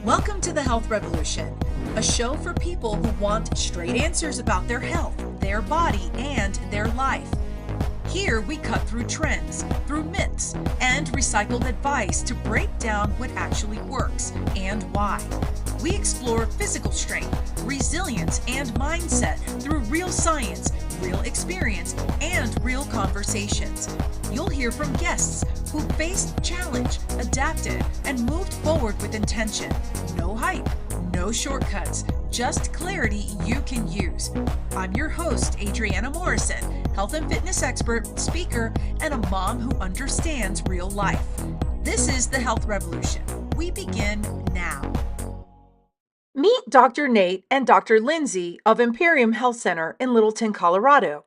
Welcome to the Health Revolution, a show for people who want straight answers about their health, their body, and their life. Here we cut through trends, through myths, and recycled advice to break down what actually works and why. We explore physical strength, resilience, and mindset through real science, real experience, and real conversations. You'll hear from guests who faced challenge, adapted, and moved forward with intention. No hype, no shortcuts, just clarity you can use. I'm your host, Adriana Morrison, health and fitness expert, speaker, and a mom who understands real life. This is the Health Revolution. We begin now. Meet Dr. Nate and Dr. Lindsey of Imperium Health Center in Littleton, Colorado.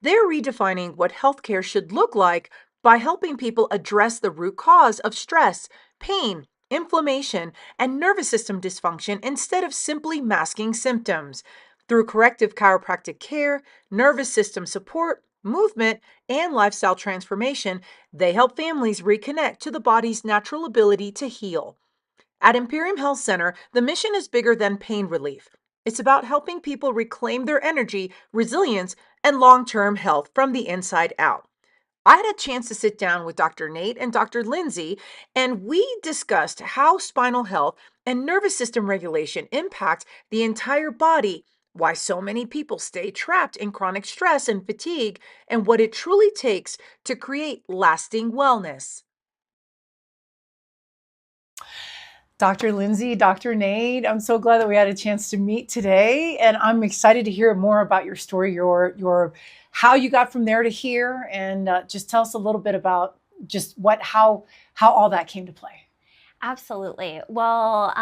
They're redefining what healthcare should look like by helping people address the root cause of stress, pain, inflammation, and nervous system dysfunction instead of simply masking symptoms. Through corrective chiropractic care, nervous system support, movement, and lifestyle transformation, they help families reconnect to the body's natural ability to heal. At Imperium Health Center, the mission is bigger than pain relief. It's about helping people reclaim their energy, resilience, and long-term health from the inside out. I had a chance to sit down with Dr. Nate and Dr. Lindsey, and we discussed how spinal health and nervous system regulation impact the entire body, why so many people stay trapped in chronic stress and fatigue, and what it truly takes to create lasting wellness. Dr. Lindsey, Dr. Nate, I'm so glad that we had a chance to meet today, and I'm excited to hear more about your story, your how you got from there to here, and just tell us a little bit about just how all that came to play. Absolutely. Well,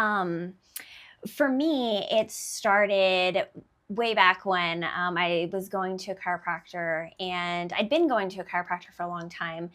for me, it started way back when I was going to a chiropractor, and I'd been going to a chiropractor for a long time.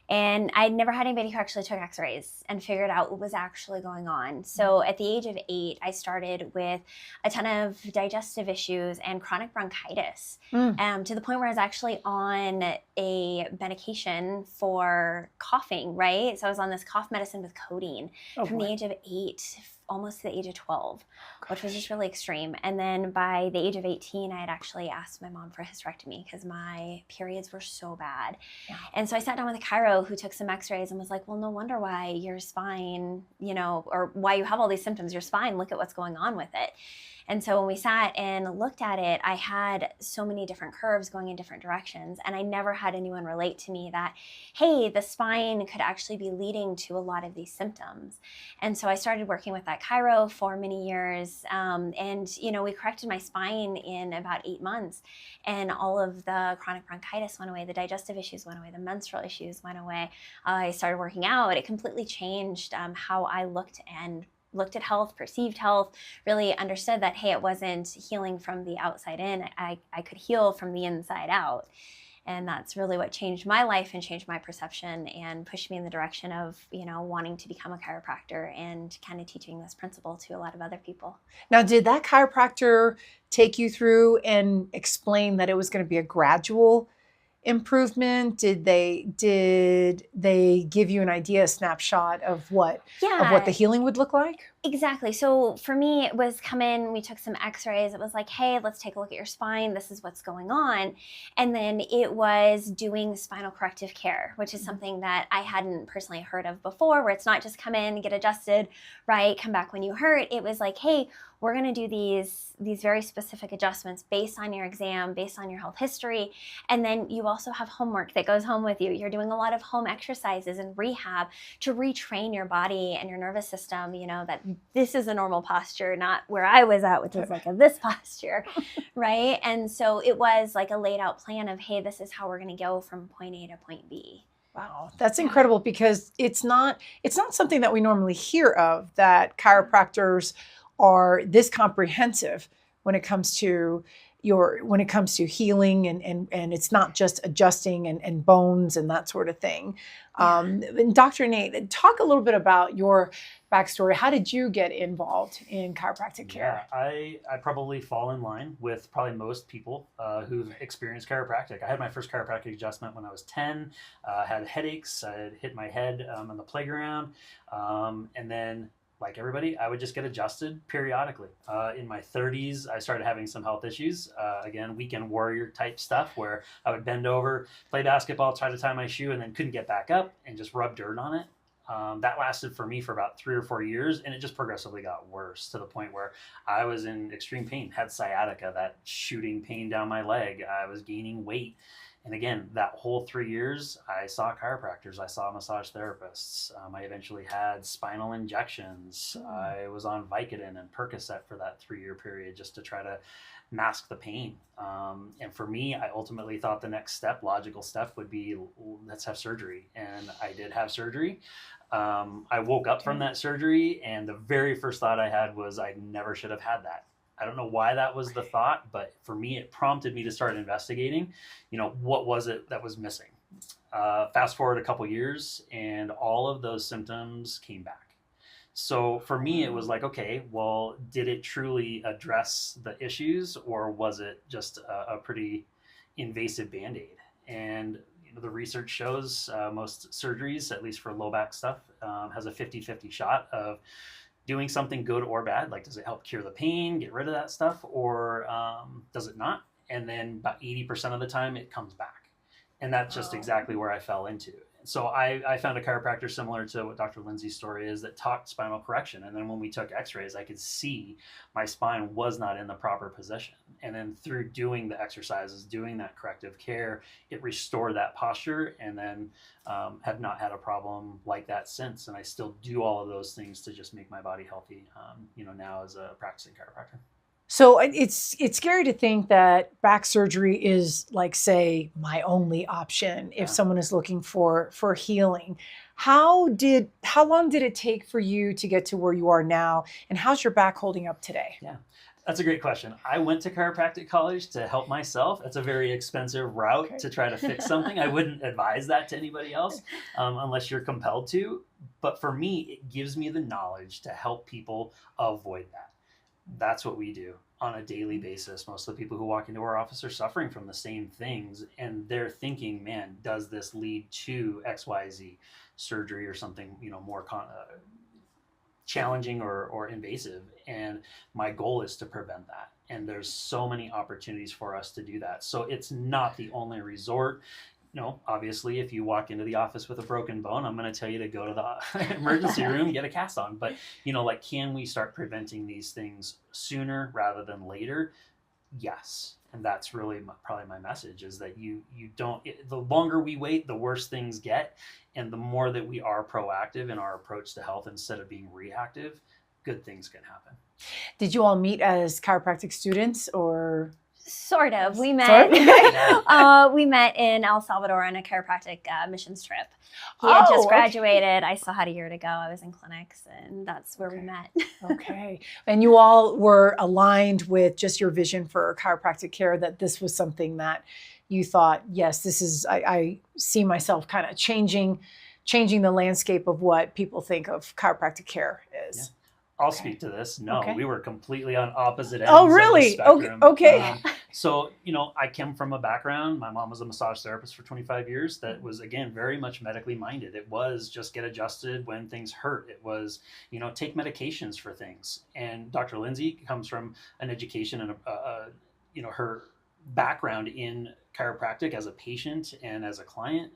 And I'd never had anybody who actually took x-rays and figured out what was actually going on. So at the age of 8, I started with a ton of digestive issues and chronic bronchitis, to the point where I was actually on a medication for coughing, right? So I was on this cough medicine with codeine from the age of 8 almost to the age of 12, which was just really extreme. And then by the age of 18, I had actually asked my mom for a hysterectomy because my periods were so bad. Yeah. And so I sat down with a chiro who took some x-rays and was like, well, no wonder why your spine, or why you have all these symptoms, your spine, look at what's going on with it. And so when we sat and looked at it, I had so many different curves going in different directions. And I never had anyone relate to me that, hey, the spine could actually be leading to a lot of these symptoms. And so I started working with that chiro for many years. And we corrected my spine in about 8 months. And all of the chronic bronchitis went away. The digestive issues went away. The menstrual issues went away. I started working out. It completely changed how I looked at health, perceived health, really understood that, hey, it wasn't healing from the outside in. I could heal from the inside out. And that's really what changed my life and changed my perception and pushed me in the direction of, wanting to become a chiropractor and kind of teaching this principle to a lot of other people. Now, did that chiropractor take you through and explain that it was going to be a gradual improvement? Did they give you an idea, a snapshot of what the healing would look like? Exactly. So for me, it was come in, we took some x-rays. It was like, hey, let's take a look at your spine. This is what's going on. And then it was doing spinal corrective care, which is something that I hadn't personally heard of before, where it's not just come in, get adjusted, right, come back when you hurt. It was like, hey, we're going to do these very specific adjustments based on your exam, based on your health history. And then you also have homework that goes home with you. You're doing a lot of home exercises and rehab to retrain your body and your nervous system, that this is a normal posture, not where I was at, which was like this posture, right? And so it was like a laid out plan of, hey, this is how we're going to go from point A to point B. Wow, that's incredible, because it's not something that we normally hear of, that chiropractors are this comprehensive when it comes to healing, and it's not just adjusting and bones and that sort of thing. And Dr. Nate, talk a little bit about your backstory. How did you get involved in chiropractic care? Yeah, I probably fall in line with probably most people who've experienced chiropractic. I had my first chiropractic adjustment when I was 10, had headaches. I had hit my head on the playground. And then like everybody, I would just get adjusted periodically. In my 30s, I started having some health issues. Again, weekend warrior type stuff where I would bend over, play basketball, try to tie my shoe, and then couldn't get back up and just rub dirt on it. That lasted for me for about 3 or 4 years, and it just progressively got worse to the point where I was in extreme pain, had sciatica, that shooting pain down my leg. I was gaining weight. And again, that whole 3 years, I saw chiropractors, I saw massage therapists. I eventually had spinal injections. I was on Vicodin and Percocet for that 3-year period just to try to mask the pain. And for me, I ultimately thought the next step, logical step, would be let's have surgery. And I did have surgery. I woke up from that surgery, and the very first thought I had was I never should have had that. I don't know why that was the thought, but for me, it prompted me to start investigating, what was it that was missing? Fast forward a couple years, and all of those symptoms came back. So for me, it was like, okay, well, did it truly address the issues, or was it just a pretty invasive Band-Aid? And the research shows most surgeries, at least for low back stuff, has a 50-50 shot of doing something good or bad. Like, does it help cure the pain, get rid of that stuff, or does it not? And then about 80% of the time it comes back. And that's just exactly where I fell into. So I found a chiropractor similar to what Dr. Lindsey's story is that taught spinal correction. And then when we took x-rays, I could see my spine was not in the proper position. And then through doing the exercises, doing that corrective care, it restored that posture, and then have not had a problem like that since. And I still do all of those things to just make my body healthy, now as a practicing chiropractor. So it's scary to think that back surgery is, like, say, my only option if someone is looking for healing. How long did it take for you to get to where you are now, and how's your back holding up today? Yeah. That's a great question. I went to chiropractic college to help myself. It's a very expensive route to try to fix something. I wouldn't advise that to anybody else unless you're compelled to. But for me, it gives me the knowledge to help people avoid that. That's what we do on a daily basis. Most of the people who walk into our office are suffering from the same things, and they're thinking, man, does this lead to XYZ surgery or something, more challenging or invasive? And my goal is to prevent that. And there's so many opportunities for us to do that. So it's not the only resort. Obviously, if you walk into the office with a broken bone, I'm going to tell you to go to the emergency room, get a cast on. But, can we start preventing these things sooner rather than later? Yes. And that's really probably my message, is that the longer we wait, the worse things get. And the more that we are proactive in our approach to health instead of being reactive, good things can happen. Did you all meet as chiropractic students, or? Sort of. We met. We met in El Salvador on a chiropractic missions trip. He had just graduated. I still had a year to go. I was in clinics, and that's where we met. Okay. And you all were aligned with just your vision for chiropractic care, that this was something that you thought, yes, this is, I see myself kind of changing the landscape of what people think of chiropractic care is. Yeah. I'll speak to this. No, we were completely on opposite ends. Oh, really? Of the spectrum. Okay. So, I came from a background. My mom was a massage therapist for 25 years. That was, again, very much medically minded. It was just get adjusted when things hurt. It was, take medications for things. And Dr. Lindsey comes from an education and her background in chiropractic as a patient and as a client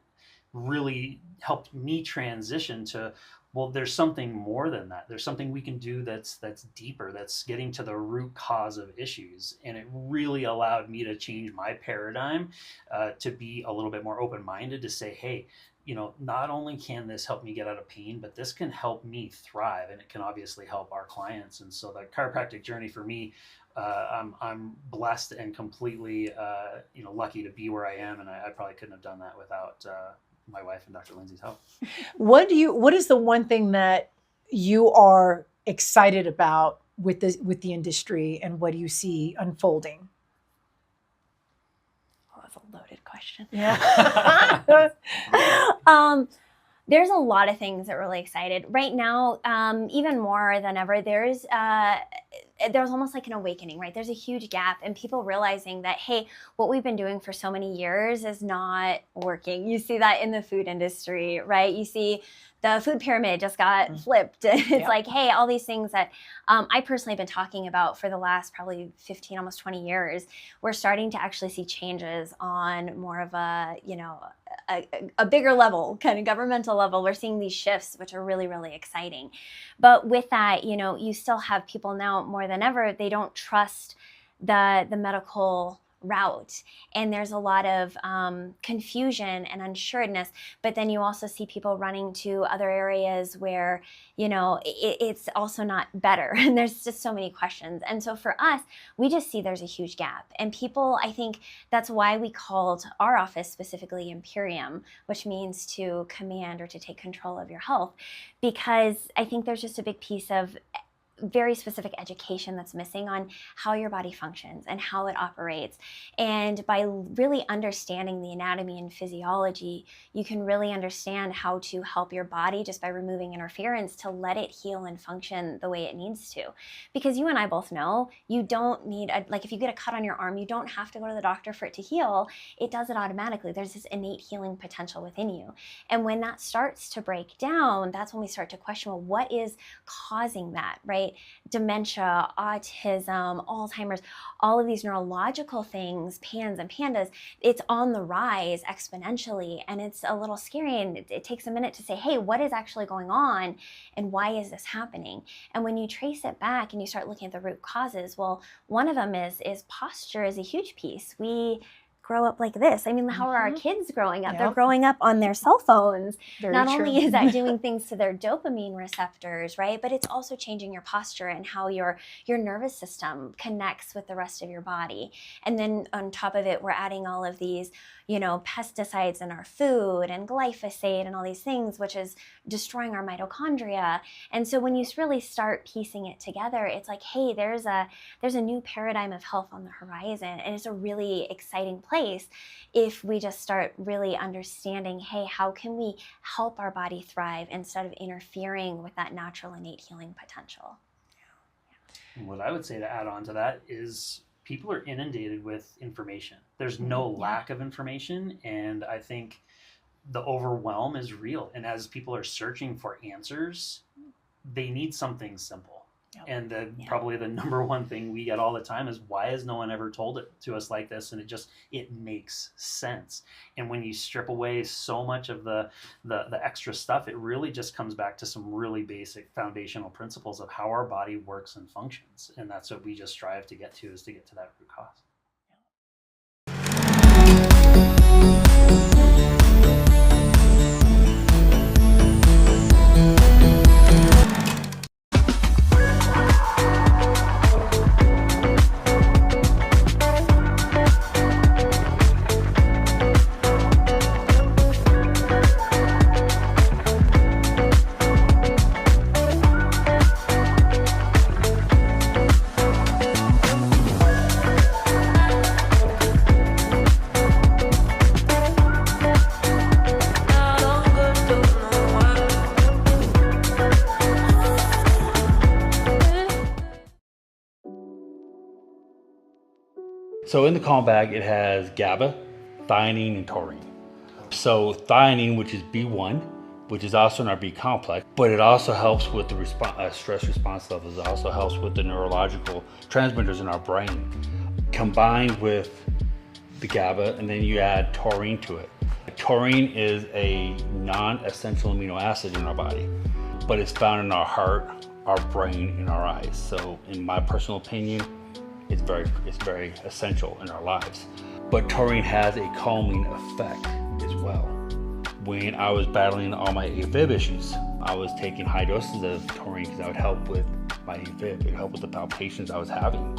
really helped me transition to, well, there's something more than that. There's something we can do that's deeper, that's getting to the root cause of issues. And it really allowed me to change my paradigm to be a little bit more open-minded, to say, hey, not only can this help me get out of pain, but this can help me thrive, and it can obviously help our clients. And so the chiropractic journey for me, I'm blessed and completely lucky to be where I am, and I probably couldn't have done that without my wife and Dr. Lindsey's help. What is the one thing that you are excited about with the industry, and what do you see unfolding? Oh, that's a loaded question. Yeah. There's a lot of things that really excited right now, even more than ever. There's there was almost like an awakening, right? There's a huge gap, and people realizing that, hey, what we've been doing for so many years is not working. You see that in the food industry, right? You see the food pyramid just got flipped. It's like, hey, all these things that I personally have been talking about for the last probably 15, almost 20 years, we're starting to actually see changes on more of a, a bigger level, kind of governmental level. We're seeing these shifts, which are really, really exciting. But with that, you still have people now more than ever, they don't trust the medical route, and there's a lot of confusion and unsureness. But then you also see people running to other areas where it's also not better, and there's just so many questions. And so for us, we just see there's a huge gap, and people, I think that's why we called our office specifically Imperium, which means to command or to take control of your health, because I think there's just a big piece of very specific education that's missing on how your body functions and how it operates. And by really understanding the anatomy and physiology, you can really understand how to help your body just by removing interference to let it heal and function the way it needs to. Because you and I both know, you don't need, like if you get a cut on your arm, you don't have to go to the doctor for it to heal. It does it automatically. There's this innate healing potential within you. And when that starts to break down, that's when we start to question, well, what is causing that, right? Dementia, autism, Alzheimer's, all of these neurological things, PANS and PANDAS, it's on the rise exponentially, and it's a little scary, and it takes a minute to say, hey, what is actually going on and why is this happening? And when you trace it back and you start looking at the root causes, well, one of them is posture is a huge piece. We grow up like this. I mean, how are our kids growing up? Yep. They're growing up on their cell phones. Very Not true. only is that doing things to their dopamine receptors, right? But it's also changing your posture and how your nervous system connects with the rest of your body. And then on top of it, we're adding all of these, pesticides in our food and glyphosate and all these things, which is destroying our mitochondria. And so when you really start piecing it together, it's like, hey, there's a new paradigm of health on the horizon, and it's a really exciting place if we just start really understanding, hey, how can we help our body thrive instead of interfering with that natural innate healing potential? What I would say to add on to that is people are inundated with information. There's no lack of information, and I think the overwhelm is real. And as people are searching for answers, they need something simple. And probably the number one thing we get all the time is, why has no one ever told it to us like this? And it makes sense. And when you strip away so much of the extra stuff, it really just comes back to some really basic foundational principles of how our body works and functions. And that's what we just strive to get to, is to get to that root cause. So in the calm bag, it has GABA, theanine, and taurine. So theanine, which is B1, which is also in our B complex, but it also helps with the stress response levels. It also helps with the neurological transmitters in our brain. Combined with the GABA, and then you add taurine to it. Taurine is a non-essential amino acid in our body, but it's found in our heart, our brain, and our eyes. So in my personal opinion, it's very essential in our lives. But taurine has a calming effect as well. When I was battling all my AFib issues, I was taking high doses of taurine because that would help with my AFib. It would help with the palpitations I was having.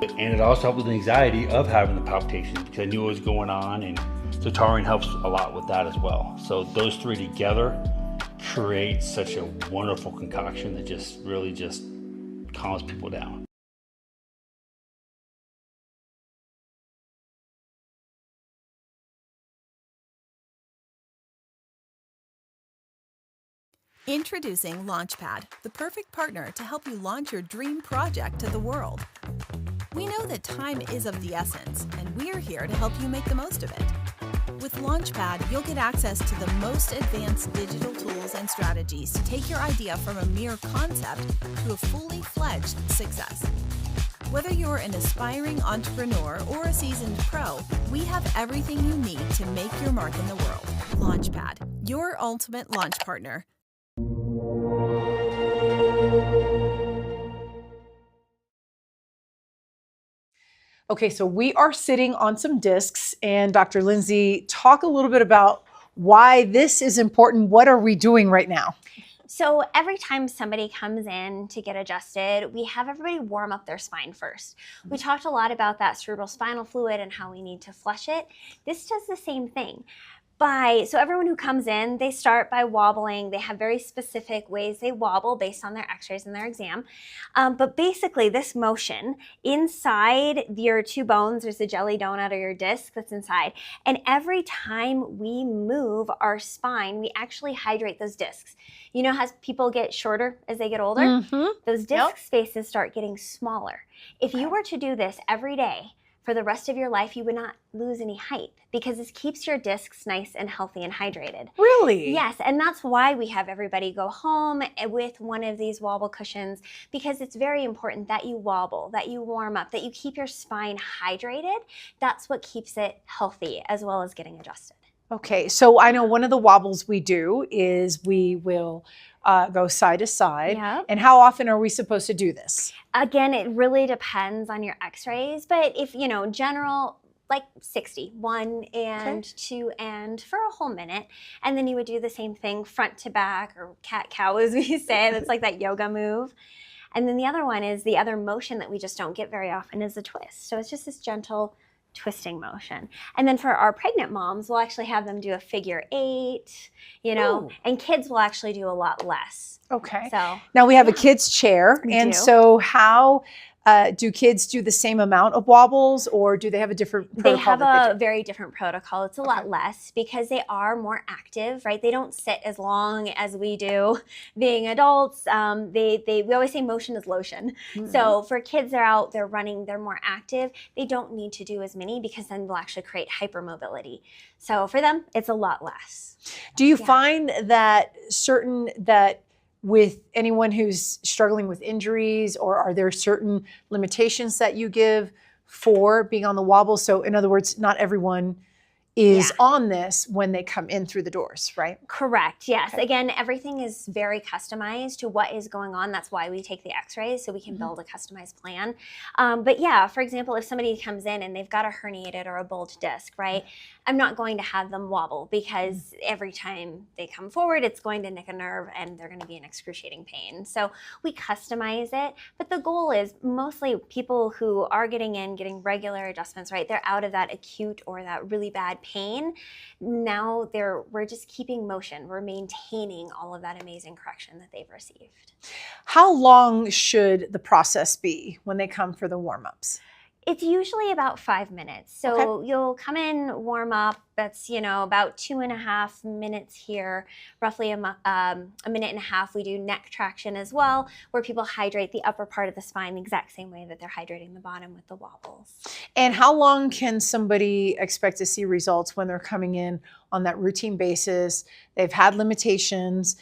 And it also helped with the anxiety of having the palpitations because I knew what was going on, and so taurine helps a lot with that as well. So those three together create such a wonderful concoction that just really just calms people down. Introducing Launchpad, the perfect partner to help you launch your dream project to the world. We know that time is of the essence, and we're here to help you make the most of it. With Launchpad, you'll get access to the most advanced digital tools and strategies to take your idea from a mere concept to a fully fledged success. Whether you're an aspiring entrepreneur or a seasoned pro, we have everything you need to make your mark in the world. Launchpad, your ultimate launch partner. Okay, so we are sitting on some discs, and Dr. Lindsey, talk a little bit about why this is important. What are we doing right now? So every time somebody comes in to get adjusted, we have everybody warm up their spine first. We talked a lot about that cerebral spinal fluid and how we need to flush it. This does the same thing. So everyone who comes in, they start by wobbling. They have very specific ways they wobble based on their x-rays and their exam. But basically this motion inside your two bones, there's a jelly donut or your disc that's inside. And every time we move our spine, we actually hydrate those discs. You know how people get shorter as they get older? Those disc spaces start getting smaller. If you were to do this every day, for the rest of your life, you would not lose any height because this keeps your discs nice and healthy and hydrated. Really? Yes, and that's why we have everybody go home with one of these wobble cushions, because it's very important that you wobble, that you warm up, that you keep your spine hydrated. That's what keeps it healthy as well as getting adjusted. Okay, so I know one of the wobbles we do is we will go side to side. Yep. And how often are we supposed to do this? Again, it really depends on your x-rays, but if, general, like 60, 1 and 2 and for a whole minute. And then you would do the same thing front to back, or cat-cow as we say. That's like that yoga move. And then the other one is the other motion that we just don't get very often is the twist. So it's just this gentle twisting motion. And then for our pregnant moms, we'll actually have them do a figure 8, and kids will actually do a lot less. Okay. So now we have a kids chair. And so how do kids do the same amount of wobbles, or do they have a different protocol? They have a very different protocol. It's a lot less because they are more active, right? They don't sit as long as we do being adults. We always say motion is lotion. So for kids, they're out, they're running, they're more active. They don't need to do as many because then we'll actually create hypermobility. So for them, it's a lot less. Do you find that with anyone who's struggling with injuries, or are there certain limitations that you give for being on the wobble? So in other words, not everyone is on this when they come in through the doors, right? Correct, yes. Okay. Again, everything is very customized to what is going on. That's why we take the x-rays, so we can build a customized plan. But yeah, for example, if somebody comes in and they've got a herniated or a bulged disc, right? I'm not going to have them wobble because every time they come forward, it's going to nick a nerve and they're going to be in excruciating pain. So we customize it, but the goal is mostly people who are getting regular adjustments, right? They're out of that acute or that really bad pain. Now we're just keeping motion. We're maintaining all of that amazing correction that they've received. How long should the process be when they come for the warm-ups? It's usually about 5 minutes. So you'll come in, warm up. That's, about 2.5 minutes here, roughly a minute and a half. We do neck traction as well, where people hydrate the upper part of the spine the exact same way that they're hydrating the bottom with the wobbles. And how long can somebody expect to see results when they're coming in on that routine basis? They've had limitations.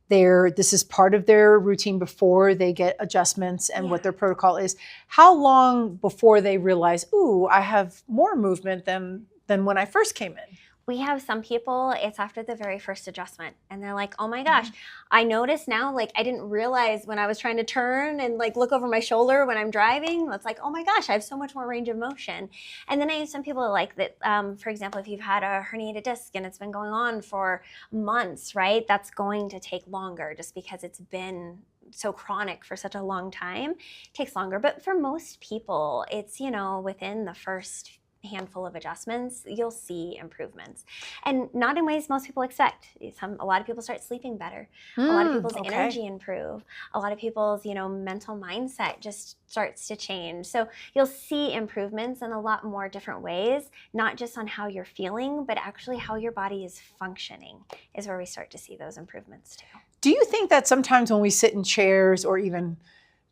This is part of their routine before they get adjustments and what their protocol is. How long before they realize, ooh, I have more movement than when I first came in? We have some people, it's after the very first adjustment, and they're like, oh my gosh, I notice now, I didn't realize when I was trying to turn and look over my shoulder when I'm driving. It's like, oh my gosh, I have so much more range of motion. And then I have some people like that, for example, if you've had a herniated disc and it's been going on for months, right? That's going to take longer just because it's been so chronic for such a long time. It takes longer. But for most people, it's, within the first handful of adjustments, you'll see improvements. And not in ways most people expect. A lot of people start sleeping better. A lot of people's energy improve. A lot of people's, mental mindset just starts to change. So you'll see improvements in a lot more different ways, not just on how you're feeling, but actually how your body is functioning is where we start to see those improvements too. Do you think that sometimes when we sit in chairs or even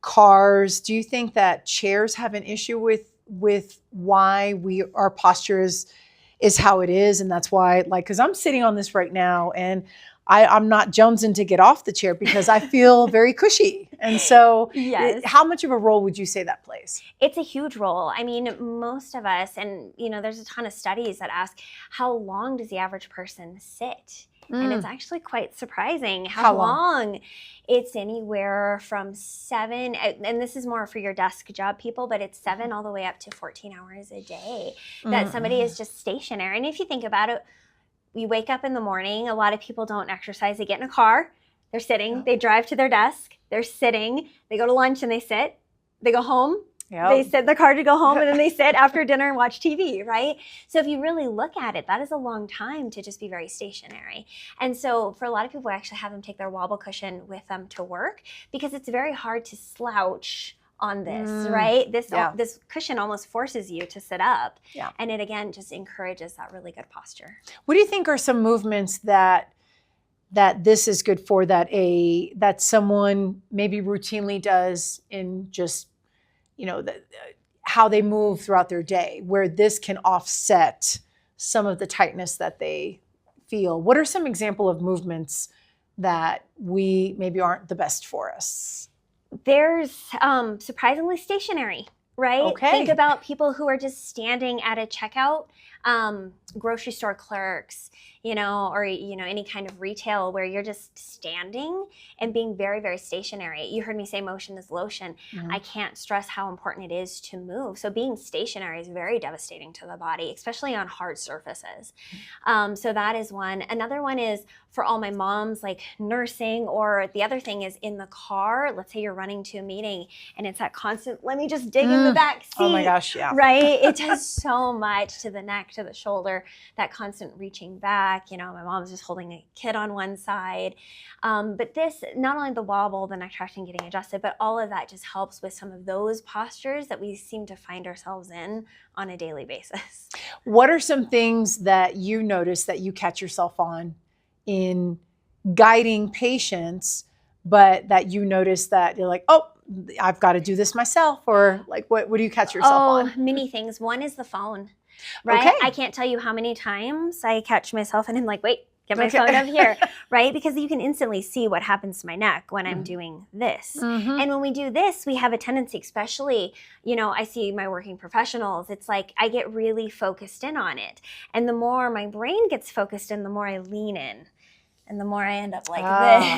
cars, do you think that chairs have an issue with why our posture is how it is? And that's why, like, because I'm sitting on this right now and I'm not jonesing to get off the chair because I feel very cushy. And so Yes. how much of a role would you say that plays? It's a huge role. I mean, most of us, and there's a ton of studies that ask, how long does the average person sit? And it's actually quite surprising how long. It's anywhere from 7, and this is more for your desk job people, but it's 7 all the way up to 14 hours a day that somebody is just stationary. And if you think about it, you wake up in the morning, a lot of people don't exercise. They get in a car, they're sitting, they drive to their desk, they're sitting, they go to lunch and they sit, they go home, they sit in the car to go home, and then they sit after dinner and watch TV, right? So if you really look at it, that is a long time to just be very stationary. And so for a lot of people, I actually have them take their wobble cushion with them to work because it's very hard to slouch on this, right? This cushion almost forces you to sit up. Yeah. And it, again, just encourages that really good posture. What do you think are some movements that this is good for that someone maybe routinely does in just, how they move throughout their day, where this can offset some of the tightness that they feel? What are some example of movements that we maybe aren't the best for us? There's surprisingly stationary, right? Okay. Think about people who are just standing at a checkout, grocery store clerks, or any kind of retail where you're just standing and being very, very stationary. You heard me say motion is lotion. I can't stress how important it is to move. So being stationary is very devastating to the body, especially on hard surfaces. So that is one. Another one is for all my moms, like nursing, or the other thing is in the car. Let's say you're running to a meeting and it's that constant, let me just dig in the back seat. Oh my gosh, yeah. Right? It does so much to the neck, to the shoulder, that constant reaching back. My mom's just holding a kid on one side. But this, not only the wobble, the neck traction getting adjusted, but all of that just helps with some of those postures that we seem to find ourselves in on a daily basis. What are some things that you notice that you catch yourself on in guiding patients, but that you notice that you're like, oh, I've got to do this myself? Or like, what do you catch yourself on? Many things. One is the phone, right? Okay. I can't tell you how many times I catch myself and I'm like, wait, get my phone over here, right? Because you can instantly see what happens to my neck when I'm doing this. And when we do this, we have a tendency, especially, I see my working professionals, it's like I get really focused in on it. And the more my brain gets focused in, the more I lean in. And the more I end up like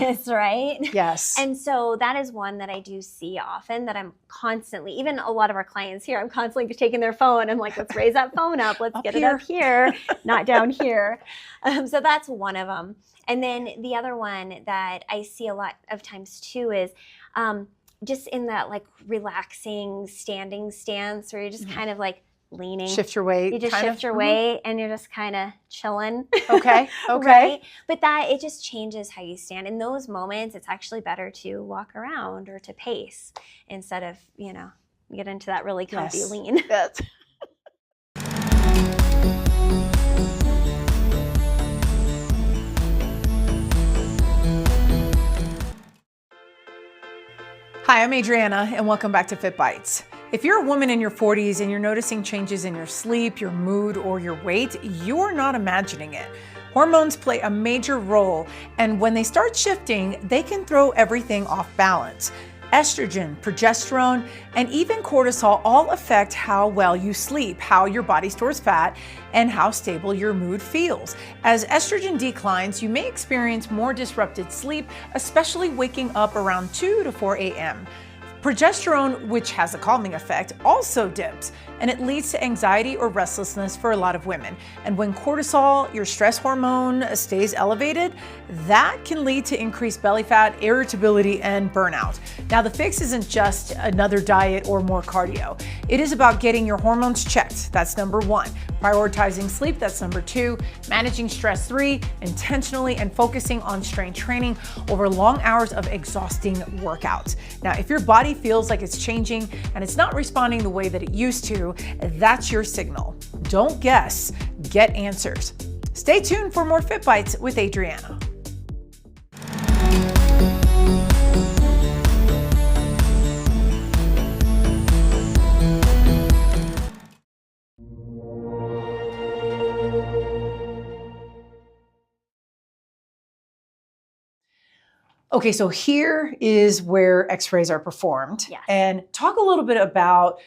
this, right? Yes. And so that is one that I do see often, that I'm constantly, even a lot of our clients here, I'm constantly taking their phone. I'm like, let's raise that phone up. Let's get it up here, not down here. So that's one of them. And then the other one that I see a lot of times too is just in that like relaxing standing stance where you're just kind of like leaning. Shift your weight. You just shift your weight and you're just kind of chilling. Okay. Right? But it just changes how you stand. In those moments, it's actually better to walk around or to pace instead of, get into that really comfy lean. Yes. Hi, I'm Adriana, and welcome back to Fit Bites. If you're a woman in your 40s and you're noticing changes in your sleep, your mood, or your weight, you're not imagining it. Hormones play a major role, and when they start shifting, they can throw everything off balance. Estrogen, progesterone, and even cortisol all affect how well you sleep, how your body stores fat, and how stable your mood feels. As estrogen declines, you may experience more disrupted sleep, especially waking up around 2 to 4 a.m. Progesterone, which has a calming effect, also dips, and it leads to anxiety or restlessness for a lot of women. And when cortisol, your stress hormone, stays elevated, that can lead to increased belly fat, irritability, and burnout. Now, the fix isn't just another diet or more cardio. It is about getting your hormones checked. That's number 1. Prioritizing sleep, that's number 2. Managing stress, 3. Intentionally and focusing on strength training over long hours of exhausting workouts. Now, if your body feels like it's changing and it's not responding the way that it used to, that's your signal. Don't guess, get answers. Stay tuned for more Fit Bites with Adriana. Okay, so here is where x-rays are performed. Yes. And talk a little bit about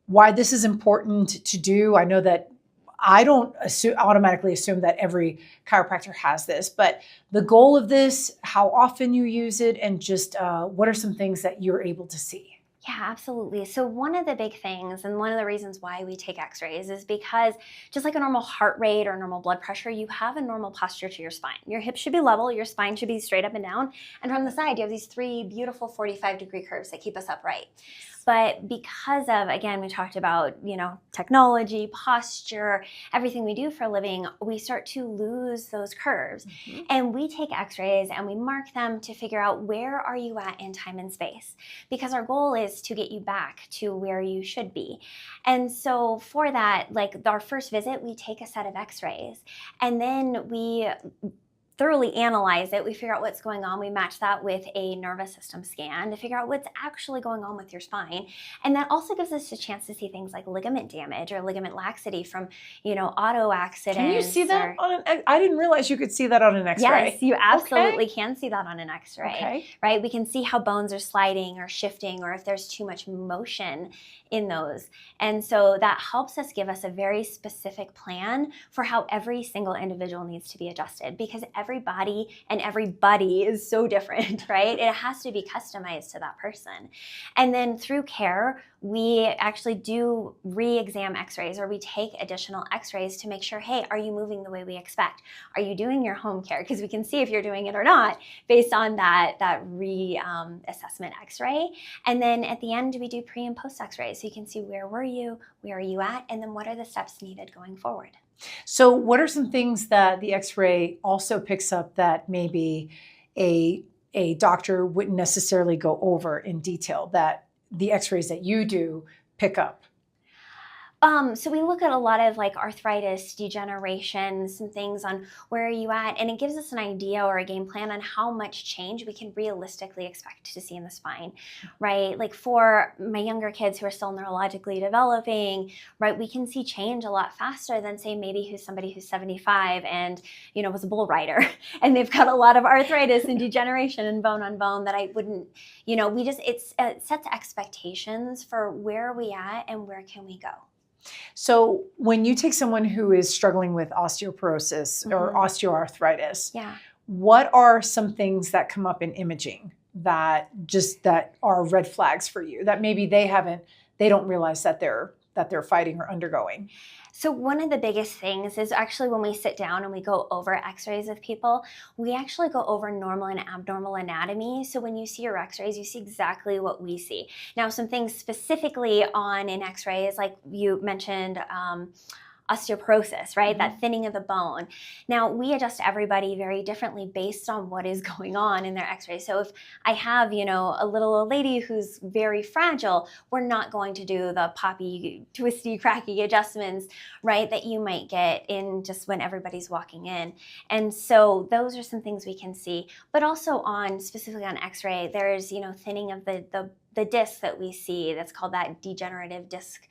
why this is important to do. I know that I don't automatically assume that every chiropractor has this, but the goal of this, how often you use it, and just what are some things that you're able to see? Yeah, absolutely. So one of the big things, and one of the reasons why we take x-rays, is because just like a normal heart rate or normal blood pressure, you have a normal posture to your spine. Your hips should be level, your spine should be straight up and down, and from the side you have these 3 beautiful 45-degree curves that keep us upright. But because of, again, we talked about, technology, posture, everything we do for a living, we start to lose those curves. Mm-hmm. And we take x-rays and we mark them to figure out where are you at in time and space. Because our goal is to get you back to where you should be. And so for that, like our first visit, we take a set of x-rays and then we thoroughly analyze it. We figure out what's going on. We match that with a nervous system scan to figure out what's actually going on with your spine. And that also gives us a chance to see things like ligament damage or ligament laxity from, auto accidents. Can you see that I didn't realize you could see that on an x-ray. Yes, you absolutely can see that on an x-ray, okay. Right? We can see how bones are sliding or shifting or if there's too much motion in those. And so that helps us give us a very specific plan for how every single individual needs to be adjusted, because everybody and everybody is so different, right? It has to be customized to that person. And then through care, we actually do re-exam x-rays, or we take additional x-rays to make sure, hey, are you moving the way we expect? Are you doing your home care? Because we can see if you're doing it or not based on that re-assessment x-ray. And then at the end, we do pre and post x-rays. So you can see where were you, where are you at, and then what are the steps needed going forward. So what are some things that the x-ray also picks up that maybe a doctor wouldn't necessarily go over in detail that the x-rays that you do pick up? So we look at a lot of like arthritis, degeneration, some things on where are you at, and it gives us an idea or a game plan on how much change we can realistically expect to see in the spine, right? Like for my younger kids who are still neurologically developing, right, we can see change a lot faster than say maybe somebody who's 75 and, was a bull rider and they've got a lot of arthritis and degeneration and bone on bone that I wouldn't, it sets expectations for where are we at and where can we go. So when you take someone who is struggling with osteoporosis or osteoarthritis, what are some things that come up in imaging that are red flags for you that maybe they don't realize that they're fighting or undergoing? So one of the biggest things is actually when we sit down and we go over x-rays of people, we actually go over normal and abnormal anatomy. So when you see your x-rays, you see exactly what we see. Now, some things specifically on an x-ray is like you mentioned, osteoporosis, right? Mm-hmm. That thinning of the bone. Now, we adjust everybody very differently based on what is going on in their x-ray. So if I have, a little old lady who's very fragile, we're not going to do the poppy, twisty, cracky adjustments, right, that you might get in just when everybody's walking in. And so those are some things we can see. But also specifically on x-ray, there's, thinning of the disc that we see that's called that degenerative disc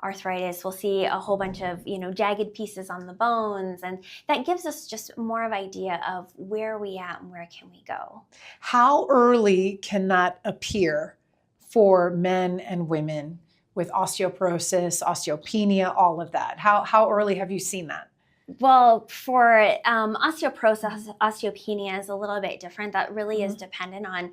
arthritis. We'll see a whole bunch of, jagged pieces on the bones, and that gives us just more of an idea of where are we at and where can we go. How early can that appear for men and women with osteoporosis, osteopenia, all of that? How early have you seen that? Well, for osteoporosis, osteopenia is a little bit different. That really is dependent on,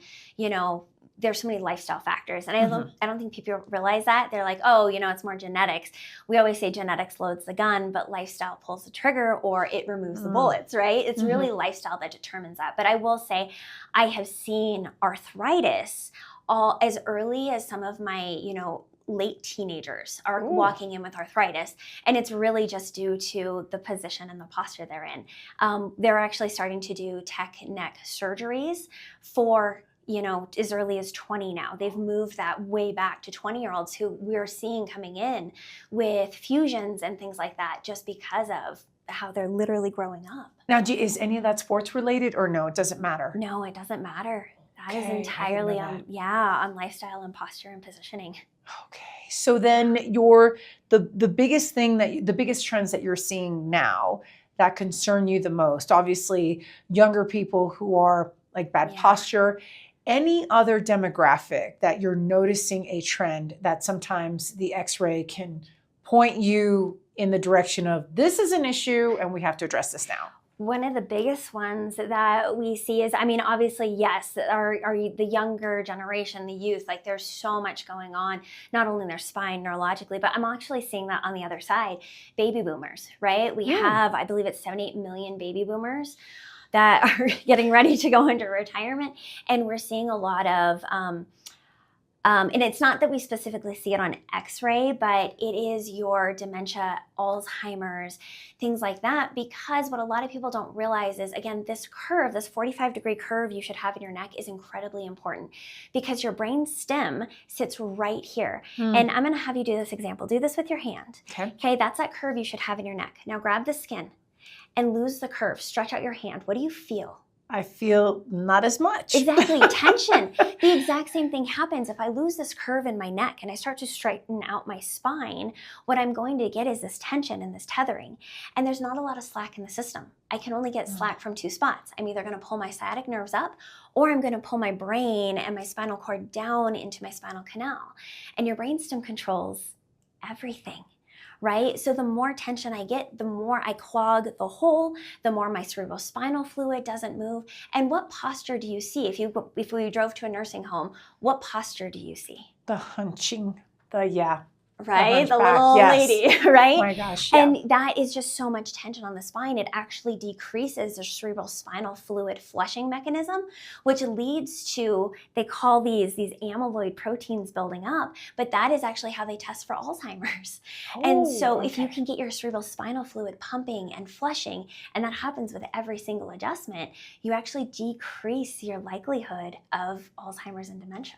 there's so many lifestyle factors. And I don't think people realize that. They're like, oh, it's more genetics. We always say genetics loads the gun, but lifestyle pulls the trigger or it removes the bullets, right? It's really lifestyle that determines that. But I will say I have seen arthritis all as early as some of my, late teenagers are walking in with arthritis. And it's really just due to the position and the posture they're in. They're actually starting to do tech neck surgeries for as early as 20 now. They've moved that way back to 20-year-olds who we're seeing coming in with fusions and things like that just because of how they're literally growing up. Now, is any of that sports related or no, it doesn't matter? No, it doesn't matter. That is entirely on lifestyle and posture and positioning. Okay. So then the biggest trends that you're seeing now that concern you the most, obviously younger people who are like bad Yeah. posture. Any other demographic that you're noticing a trend that sometimes the x-ray can point you in the direction of this is an issue and we have to address this now? One of the biggest ones that we see is, I mean, obviously, yes, are the younger generation, the youth, like there's so much going on, not only in their spine neurologically, but I'm actually seeing that on the other side, baby boomers, right? We have, I believe it's 78 million baby boomers that are getting ready to go into retirement. And we're seeing a lot of, and it's not that we specifically see it on x-ray, but it is your dementia, Alzheimer's, things like that, because what a lot of people don't realize is, again, this curve, this 45-degree curve you should have in your neck is incredibly important because your brain stem sits right here. And I'm gonna have you do this example. Do this with your hand. Okay, that's that curve you should have in your neck. Now grab the skin and lose the curve. Stretch out your hand. What do you feel? I feel not as much. Exactly, tension. The exact same thing happens if I lose this curve in my neck and I start to straighten out my spine. What I'm going to get is this tension and this tethering. And there's not a lot of slack in the system. I can only get slack from two spots. I'm either going to pull my sciatic nerves up or I'm going to pull my brain and my spinal cord down into my spinal canal. And your brainstem controls everything. Right? So the more tension I get, the more I clog the hole, the more my cerebrospinal fluid doesn't move. And what posture do you see? If we drove to a nursing home, what posture do you see? The hunching, Right? The hunchback, little yes. lady, right? Oh my gosh, yeah. And that is just so much tension on the spine. It actually decreases the cerebrospinal fluid flushing mechanism, which leads to, they call these amyloid proteins building up, but that is actually how they test for Alzheimer's. And so if you can get your cerebrospinal fluid pumping and flushing, and that happens with every single adjustment, you actually decrease your likelihood of Alzheimer's and dementia.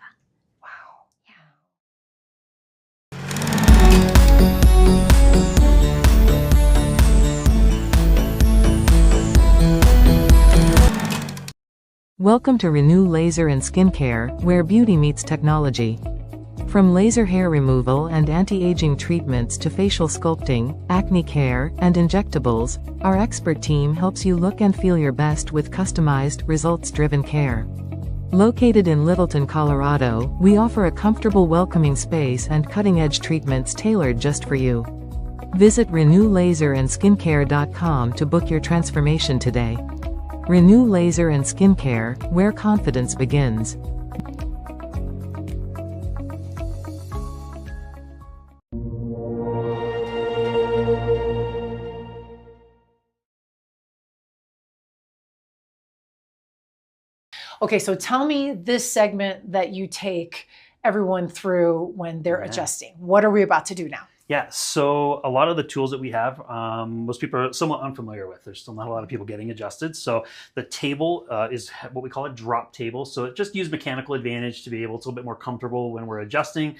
Welcome to Renew Laser and Skincare, where beauty meets technology. From laser hair removal and anti-aging treatments to facial sculpting, acne care, and injectables, our expert team helps you look and feel your best with customized, results-driven care. Located in Littleton, Colorado, we offer a comfortable, welcoming space and cutting-edge treatments tailored just for you. Visit renewlaserandskincare.com to book your transformation today. Renew Laser and Skincare, where confidence begins. Okay, so tell me this segment that you take everyone through when they're adjusting. What are we about to do now? Yeah, so a lot of the tools that we have, most people are somewhat unfamiliar with. There's still not a lot of people getting adjusted. So the table is what we call a drop table. So it just uses mechanical advantage to be able to a little bit more comfortable when we're adjusting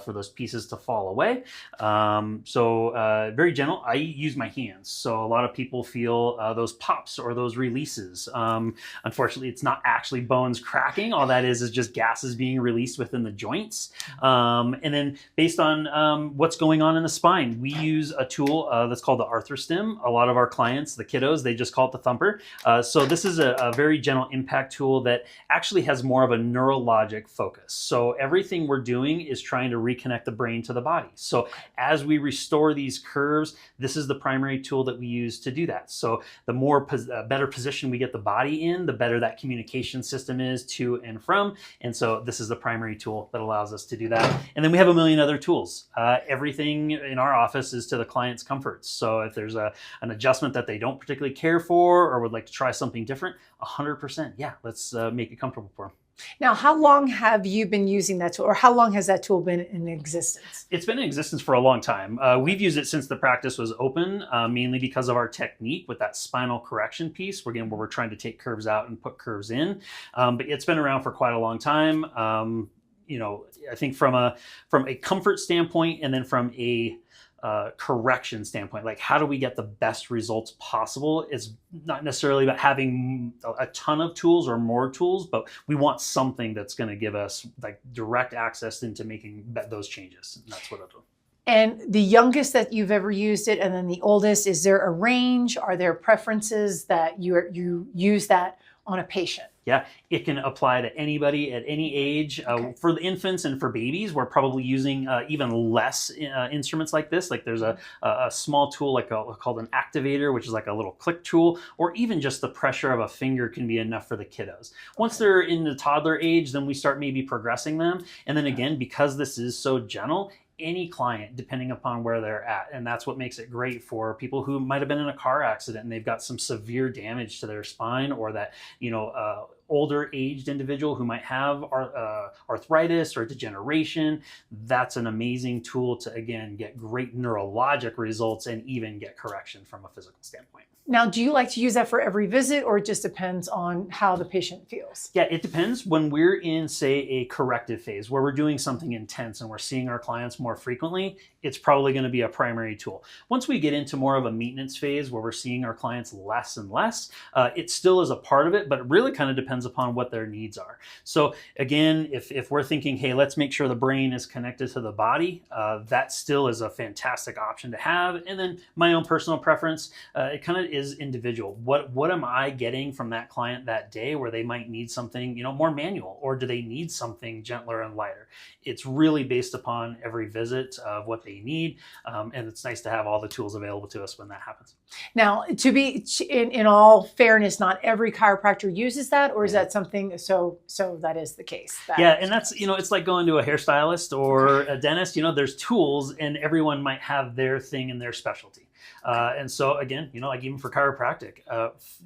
for those pieces to fall away. Very gentle. I use my hands. So a lot of people feel those pops or those releases. Unfortunately, it's not actually bones cracking. All that is just gases being released within the joints. And then based on what's going on in the spine, we use a tool that's called the ArthroStim. A lot of our clients, the kiddos, they just call it the thumper. So this is a very gentle impact tool that actually has more of a neurologic focus. So everything we're doing is trying to reconnect the brain to the body. So as we restore these curves, this is the primary tool that we use to do that. So the more better position we get the body in, the better that communication system is to and from. And so this is the primary tool that allows us to do that. And then we have a million other tools. Everything in our office is to the client's comfort. So if there's an adjustment that they don't particularly care for or would like to try something different, 100%, yeah, let's make it comfortable for them. Now, how long have you been using that tool, or how long has that tool been in existence? It's been in existence for a long time. We've used it since the practice was open, mainly because of our technique with that spinal correction piece, where we're trying to take curves out and put curves in. But it's been around for quite a long time. I think from a comfort standpoint, and then from a correction standpoint, like how do we get the best results possible? It's not necessarily about having a ton of tools or more tools, but we want something that's going to give us like direct access into making those changes. And that's what I'm doing. And the youngest that you've ever used it, and then the oldest, is there a range? Are there preferences that you use that on a patient? Yeah, it can apply to anybody at any age. For the infants and for babies, we're probably using even less instruments like this. Like there's a small tool called an activator, which is like a little click tool, or even just the pressure of a finger can be enough for the kiddos. Once they're in the toddler age, then we start maybe progressing them. And then again, because this is so gentle, any client, depending upon where they're at. And that's what makes it great for people who might have been in a car accident and they've got some severe damage to their spine, or that, older aged individual who might have arthritis or degeneration. That's an amazing tool to, again, get great neurologic results and even get correction from a physical standpoint. Now, do you like to use that for every visit, or it just depends on how the patient feels? Yeah, it depends. When we're in, say, a corrective phase where we're doing something intense and we're seeing our clients more frequently, it's probably going to be a primary tool. Once we get into more of a maintenance phase where we're seeing our clients less and less, it still is a part of it, but it really kind of depends upon what their needs are. So again, if we're thinking, hey, let's make sure the brain is connected to the body, that still is a fantastic option to have. And then my own personal preference, it kind of is individual. What am I getting from that client that day where they might need something, more manual, or do they need something gentler and lighter? It's really based upon every visit of what they need. And it's nice to have all the tools available to us when that happens. Now, to be in all fairness, not every chiropractor uses that, or is that something, so that is the case? Yeah, and that's, it's like going to a hairstylist or a dentist. There's tools and everyone might have their thing and their specialty. And so again, like even for chiropractic,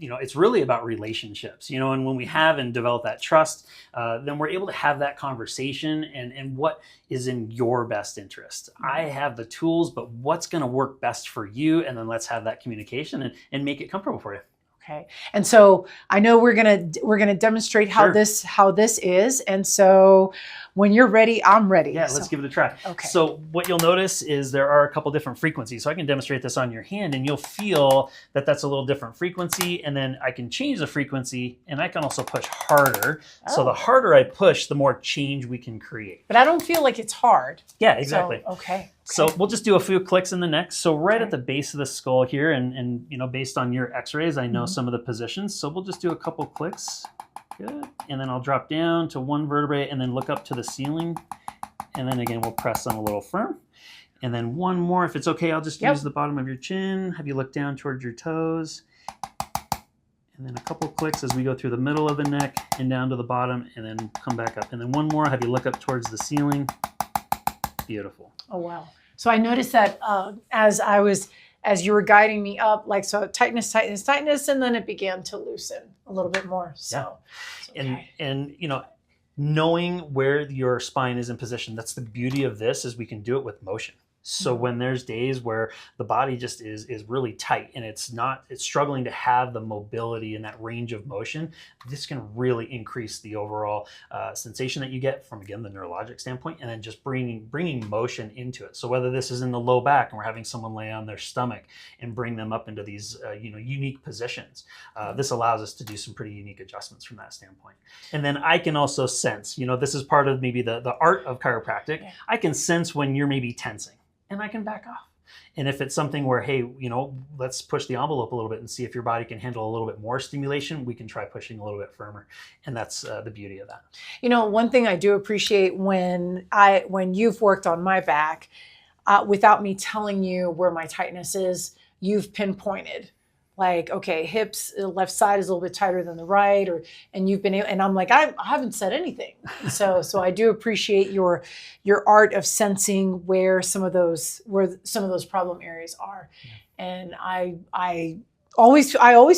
it's really about relationships, and when we have and develop that trust, then we're able to have that conversation and what is in your best interest. I have the tools, but what's going to work best for you? And then let's have that communication and make it comfortable for you. Okay. And so I know we're gonna demonstrate how this is. And so when you're ready, I'm ready. Yeah, let's give it a try. Okay. So what you'll notice is there are a couple different frequencies. So I can demonstrate this on your hand and you'll feel that that's a little different frequency. And then I can change the frequency and I can also push harder. So the harder I push, the more change we can create. But I don't feel like it's hard. Yeah, exactly. So, okay. So we'll just do a few clicks in the neck. So right at the base of the skull here, and based on your x-rays, I know some of the positions. So we'll just do a couple clicks. Good. And then I'll drop down to one vertebrae and then look up to the ceiling. And then again, we'll press on a little firm. And then one more, if it's okay, I'll just use the bottom of your chin, have you look down towards your toes. And then a couple clicks as we go through the middle of the neck and down to the bottom, and then come back up. And then one more, have you look up towards the ceiling. Beautiful. Oh, wow. So I noticed that as you were guiding me up, so tightness, and then it began to loosen a little bit more. So, and knowing where your spine is in position, that's the beauty of this, is we can do it with motion. So when there's days where the body just is really tight and it's struggling to have the mobility and that range of motion, this can really increase the overall sensation that you get from, again, the neurologic standpoint, and then just bringing motion into it. So whether this is in the low back and we're having someone lay on their stomach and bring them up into these unique positions, this allows us to do some pretty unique adjustments from that standpoint. And then I can also sense, this is part of maybe the art of chiropractic. Yeah. I can sense when you're maybe tensing, and I can back off. And if it's something where, hey, let's push the envelope a little bit and see if your body can handle a little bit more stimulation, we can try pushing a little bit firmer. And that's the beauty of that. One thing I do appreciate when you've worked on my back, without me telling you where my tightness is, you've pinpointed. Like, okay, hips, left side is a little bit tighter than the right, and you've been able, and I'm like, I haven't said anything. So I do appreciate your art of sensing where some of those problem areas are. Yeah. And I always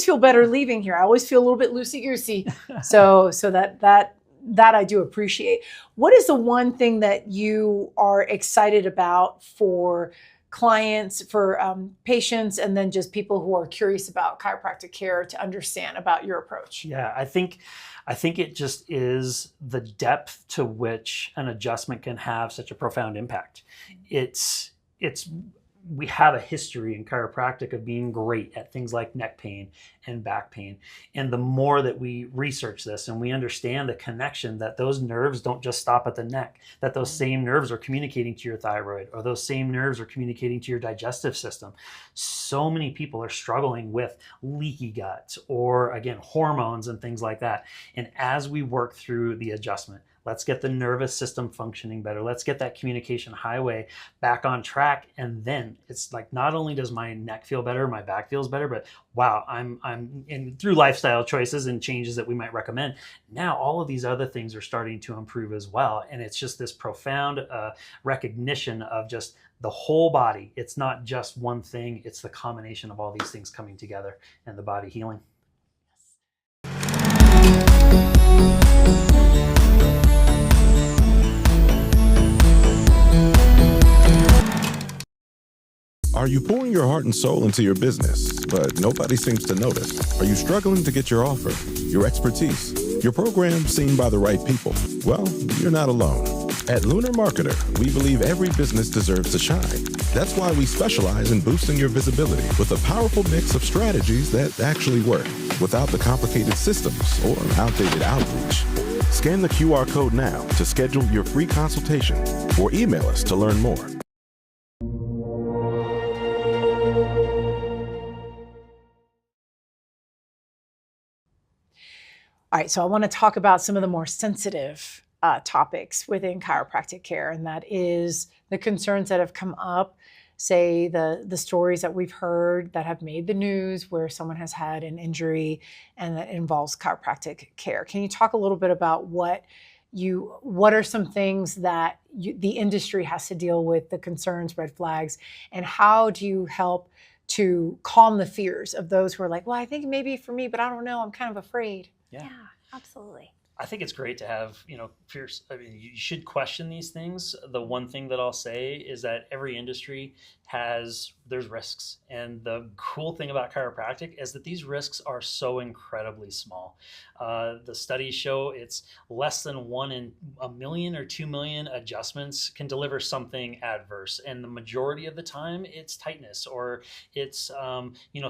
feel better leaving here. I always feel a little bit loosey-goosey. so that I do appreciate. What is the one thing that you are excited about for clients, for patients, and then just people who are curious about chiropractic care to understand about your approach? Yeah, I think it just is the depth to which an adjustment can have such a profound impact. It's we have a history in chiropractic of being great at things like neck pain and back pain. And the more that we research this and we understand the connection that those nerves don't just stop at the neck, that those same nerves are communicating to your thyroid, or those same nerves are communicating to your digestive system. So many people are struggling with leaky gut or, again, hormones and things like that. And as we work through the adjustment, let's get the nervous system functioning better. Let's get that communication highway back on track. And then it's like, not only does my neck feel better, my back feels better, but wow, I'm in through lifestyle choices and changes that we might recommend. Now all of these other things are starting to improve as well. And it's just this profound recognition of just the whole body. It's not just one thing. It's the combination of all these things coming together and the body healing. Are you pouring your heart and soul into your business, but nobody seems to notice? Are you struggling to get your offer, your expertise, your program seen by the right people? Well, you're not alone. At Lunar Marketer, we believe every business deserves to shine. That's why we specialize in boosting your visibility with a powerful mix of strategies that actually work, without the complicated systems or outdated outreach. Scan the QR code now to schedule your free consultation, or email us to learn more. All right, so I want to talk about some of the more sensitive topics within chiropractic care, and that is the concerns that have come up, say the stories that we've heard that have made the news where someone has had an injury and that involves chiropractic care. Can you talk a little bit about what are some things that the industry has to deal with, the concerns, red flags, and how do you help to calm the fears of those who are like, well, I think maybe for me, but I don't know, I'm kind of afraid. Yeah, absolutely. I think it's great to have, fears. I mean, you should question these things. The one thing that I'll say is that every industry there's risks. And the cool thing about chiropractic is that these risks are so incredibly small. The studies show it's less than 1 in a million or 2 million adjustments can deliver something adverse. And the majority of the time it's tightness or it's,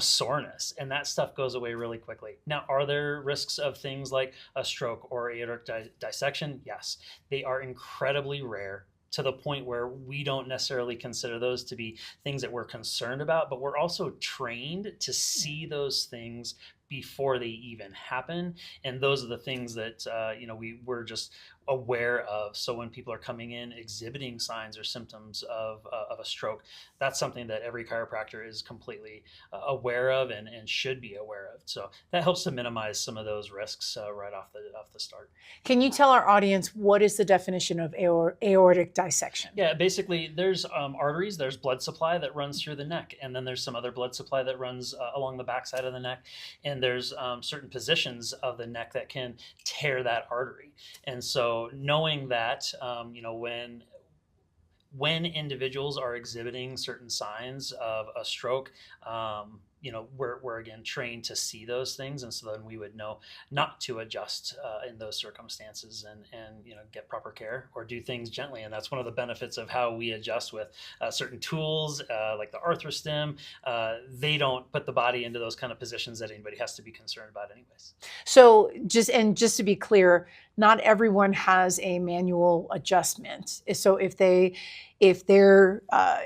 soreness, and that stuff goes away really quickly. Now, are there risks of things like a stroke or aortic dissection? Yes, they are incredibly rare, to the point where we don't necessarily consider those to be things that we're concerned about, but we're also trained to see those things before they even happen. And those are the things that, we're just aware of. So when people are coming in exhibiting signs or symptoms of a stroke, that's something that every chiropractor is completely aware of and should be aware of. So that helps to minimize some of those risks right off the start. Can you tell our audience what is the definition of aortic dissection? Yeah, basically there's arteries, there's blood supply that runs through the neck, and then there's some other blood supply that runs along the backside of the neck, and there's certain positions of the neck that can tear that artery. And so knowing that, when individuals are exhibiting certain signs of a stroke, we're again trained to see those things, and so then we would know not to adjust in those circumstances and get proper care or do things gently. And that's one of the benefits of how we adjust with certain tools like the arthrostim. They don't put the body into those kind of positions that anybody has to be concerned about anyways. So just to be clear, not everyone has a manual adjustment. So if their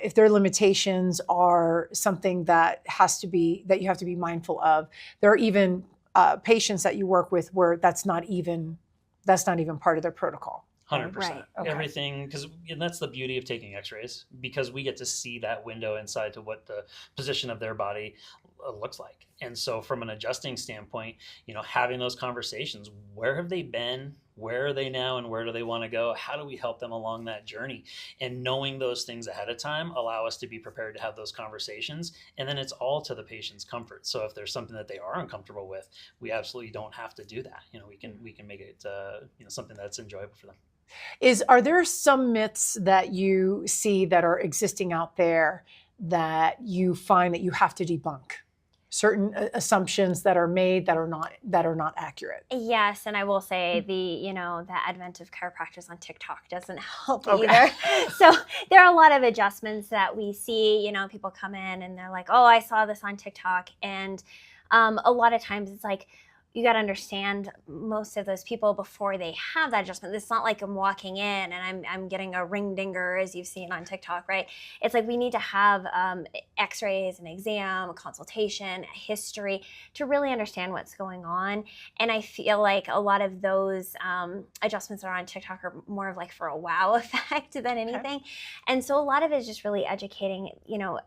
limitations are something that you have to be mindful of, there are even patients that you work with where that's not even part of their protocol. 100%. Right. Okay. Everything, and that's the beauty of taking x-rays, because we get to see that window inside to what the position of their body looks like. And so from an adjusting standpoint, having those conversations, where have they been? Where are they now, and where do they want to go? How do we help them along that journey? And knowing those things ahead of time allow us to be prepared to have those conversations. And then it's all to the patient's comfort. So if there's something that they are uncomfortable with, we absolutely don't have to do that. We can make it something that's enjoyable for them. Are there some myths that you see that are existing out there that you find that you have to debunk? certain assumptions that are made that are not accurate. Yes, and I will say the advent of chiropractors on TikTok doesn't help Okay. either. So there are a lot of adjustments that we see. People come in and they're like, "Oh, I saw this on TikTok," and a lot of times it's like, you got to understand most of those people before they have that adjustment. It's not like I'm walking in and I'm getting a ring dinger as you've seen on TikTok, right? It's like we need to have x-rays, an exam, a consultation, a history to really understand what's going on. And I feel like a lot of those adjustments that are on TikTok are more of like for a wow effect than anything. Okay. And so a lot of it is just really educating,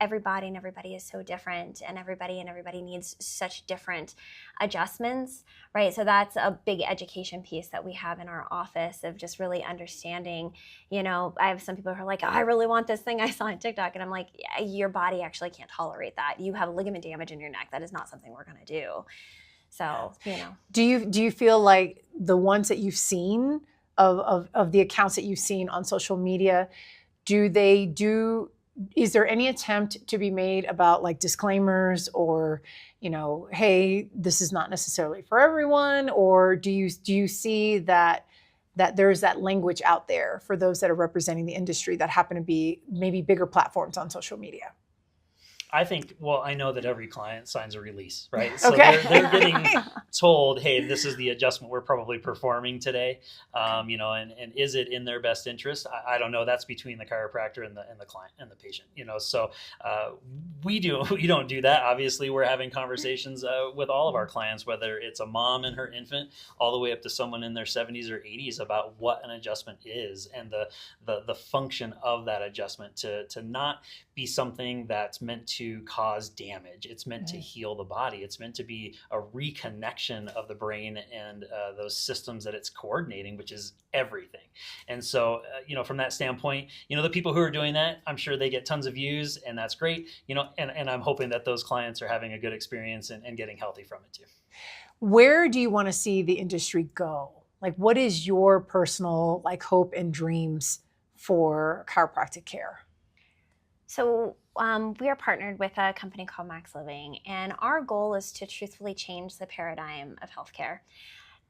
everybody, and everybody is so different, and everybody needs such different adjustments, right? So that's a big education piece that we have in our office of just really understanding. I have some people who are like, "Oh, I really want this thing I saw on TikTok," and I'm like, yeah, your body actually can't tolerate that. You have ligament damage in your neck. That is not something we're going to do. So, Do you feel like the ones that you've seen of the accounts that you've seen on social media, is there any attempt to be made about like disclaimers or, hey, this is not necessarily for everyone? Or do you see that there's that language out there for those that are representing the industry that happen to be maybe bigger platforms on social media? I think, I know that every client signs a release, right? So they're getting told, hey, this is the adjustment we're probably performing today, and is it in their best interest? I don't know. That's between the chiropractor and the client and the patient, So we don't do that. Obviously, we're having conversations with all of our clients, whether it's a mom and her infant, all the way up to someone in their 70s or 80s, about what an adjustment is and the function of that adjustment to not be something that's meant to cause damage. It's meant to heal the body. It's meant to be a reconnection of the brain and those systems that it's coordinating, which is everything. And so, from that standpoint, the people who are doing that, I'm sure they get tons of views, and that's great, and I'm hoping that those clients are having a good experience and getting healthy from it too. Where do you want to see the industry go? Like, what is your personal hope and dreams for chiropractic care? So we are partnered with a company called Max Living, and our goal is to truthfully change the paradigm of healthcare.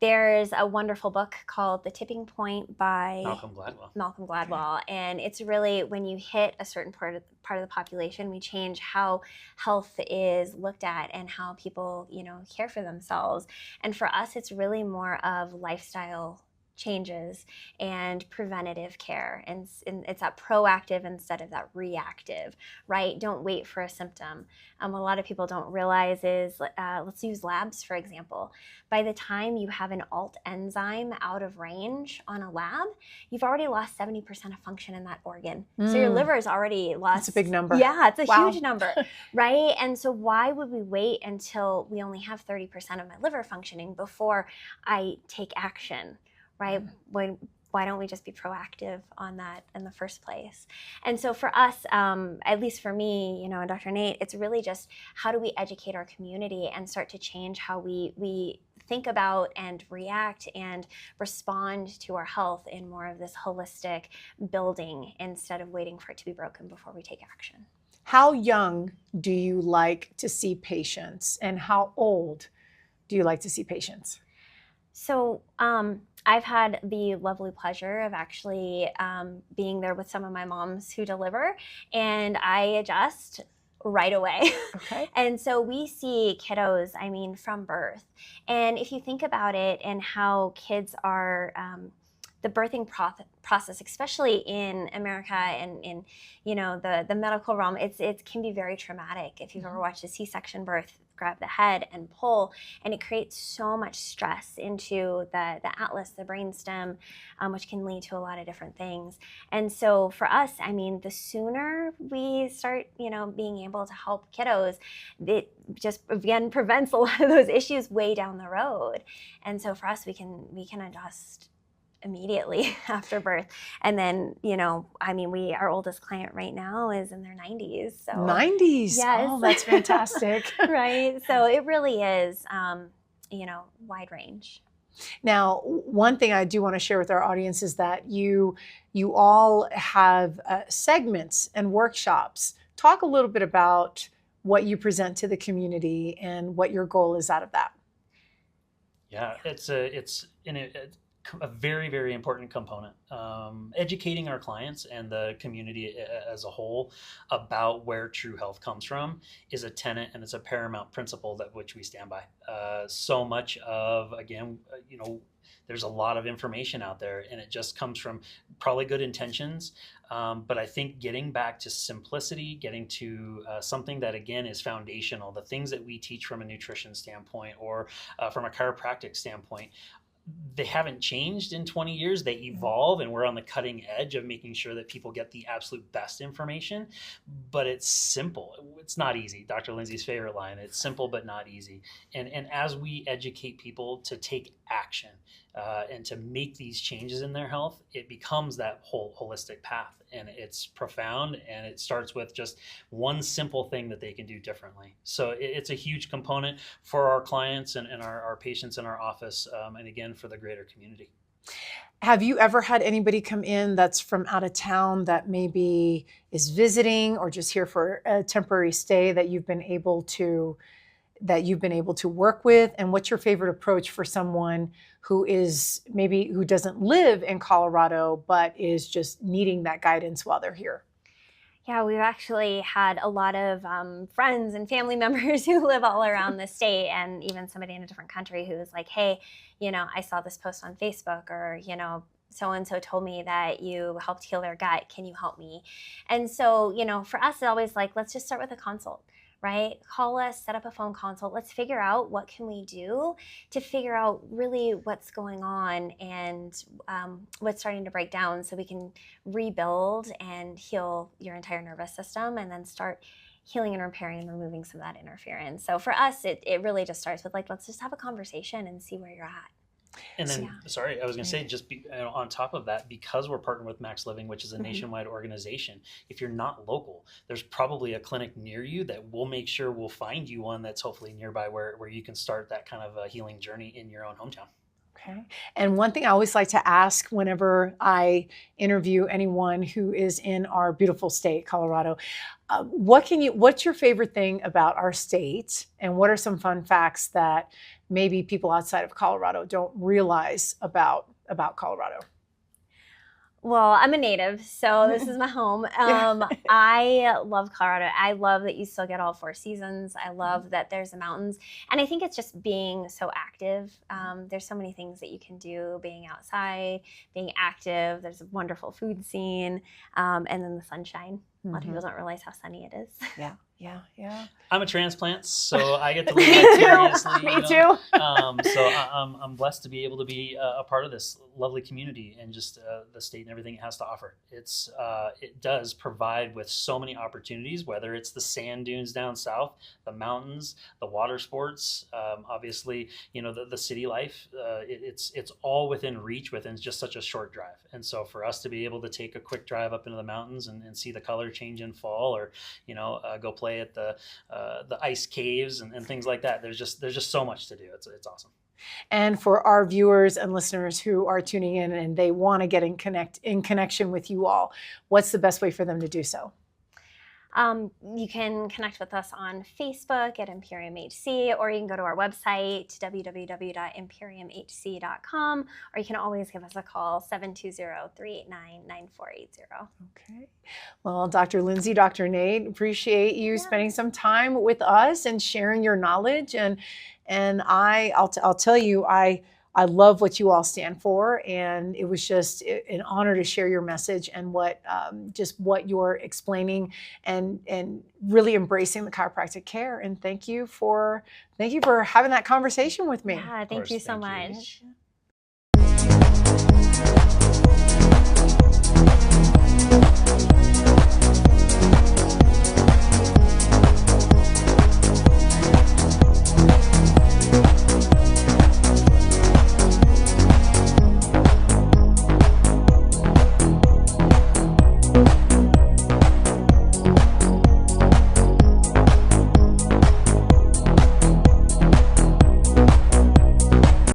There's a wonderful book called The Tipping Point by Malcolm Gladwell. And it's really when you hit a certain part of the population, we change how health is looked at and how people, care for themselves. And for us, it's really more of lifestyle changes and preventative care, and it's that proactive instead of that reactive, right? Don't wait for a symptom. What a lot of people don't realize is, let's use labs for example. By the time you have an alt enzyme out of range on a lab, you've already lost 70% of function in that organ. So your liver is already lost. That's a big number. Yeah, it's a huge number, right? And so why would we wait until we only have 30% of my liver functioning before I take action? Right? Why don't we just be proactive on that in the first place? And so for us, at least for me, and Dr. Nate, it's really just how do we educate our community and start to change how we think about and react and respond to our health in more of this holistic building instead of waiting for it to be broken before we take action. How young do you like to see patients, and how old do you like to see patients? So I've had the lovely pleasure of actually being there with some of my moms who deliver, and I adjust right away. Okay. And so we see kiddos, from birth. And if you think about it and how kids are, the birthing process, especially in America and in, the medical realm, it can be very traumatic. If you've ever watched a C-section birth, grab the head and pull, and it creates so much stress into the atlas, the brainstem, which can lead to a lot of different things. And so for us, the sooner we start, being able to help kiddos, it just again prevents a lot of those issues way down the road. And so for us, we can adjust immediately after birth. And then, our oldest client right now is in their 90s. So 90s? Yes. Oh, that's fantastic. Right. So it really is, wide range. Now, one thing I do want to share with our audience is that you all have segments and workshops. Talk a little bit about what you present to the community and what your goal is out of that. Yeah, it's a very, very important component. Educating our clients and the community as a whole about where true health comes from is a tenet, and it's a paramount principle that which we stand by. So much of, again, there's a lot of information out there, and it just comes from probably good intentions. But I think getting back to simplicity, getting to something that, again, is foundational, the things that we teach from a nutrition standpoint or from a chiropractic standpoint, they haven't changed in 20 years. They evolve, and we're on the cutting edge of making sure that people get the absolute best information. But it's simple. It's not easy. Dr. Lindsey's favorite line, it's simple but not easy. And as we educate people to take action and to make these changes in their health, it becomes that whole holistic path. And it's profound, and it starts with just one simple thing that they can do differently. So it's a huge component for our clients and our patients in our office, and again, for the greater community. Have you ever had anybody come in that's from out of town that maybe is visiting or just here for a temporary stay that you've been able to work with? And what's your favorite approach for someone who doesn't live in Colorado but is just needing that guidance while they're here? Yeah, we've actually had a lot of friends and family members who live all around the state, and even somebody in a different country who was like, hey, I saw this post on Facebook, or, so-and-so told me that you helped heal their gut. Can you help me? And so, for us, it's always like, let's just start with a consult, right? Call us, set up a phone consult. Let's figure out what can we do to figure out really what's going on and what's starting to break down, so we can rebuild and heal your entire nervous system, and then start healing and repairing and removing some of that interference. So for us, it really just starts with let's just have a conversation and see where you're at. And then, sorry, I was going to say, on top of that, because we're partnered with Max Living, which is a nationwide organization, if you're not local, there's probably a clinic near you that we'll find you one that's hopefully nearby where you can start that kind of a healing journey in your own hometown. Okay. And one thing I always like to ask whenever I interview anyone who is in our beautiful state, Colorado, what's your favorite thing about our state, and what are some fun facts that maybe people outside of Colorado don't realize about Colorado? Well, I'm a native, so this is my home. I love Colorado. I love that you still get all 4 seasons. I love that there's the mountains. And I think it's just being so active. There's so many things that you can do, being outside, being active. There's a wonderful food scene, and then the sunshine. A lot of people don't realize how sunny it is. Yeah. I'm a transplant, so I get to live vicariously. Me too. So I'm blessed to be able to be a part of this lovely community and just the state and everything it has to offer. It does provide with so many opportunities, whether it's the sand dunes down south, the mountains, the water sports, obviously, the city life. It's all within reach within just such a short drive. And so for us to be able to take a quick drive up into the mountains and see the color change in fall, or go play at the ice caves and things like that. There's just so much to do. It's awesome. And for our viewers and listeners who are tuning in and they want to get in connection with you all, what's the best way for them to do so? You can connect with us on Facebook at Imperium HC, or you can go to our website, www.imperiumhc.com, or you can always give us a call, 720-389-9480. Okay. Well, Dr. Lindsey, Dr. Nate, appreciate you spending some time with us and sharing your knowledge. And I'll tell you, I love what you all stand for, and it was just an honor to share your message and what you're explaining and really embracing the chiropractic care. And thank you for having that conversation with me. Yeah, thank you so much.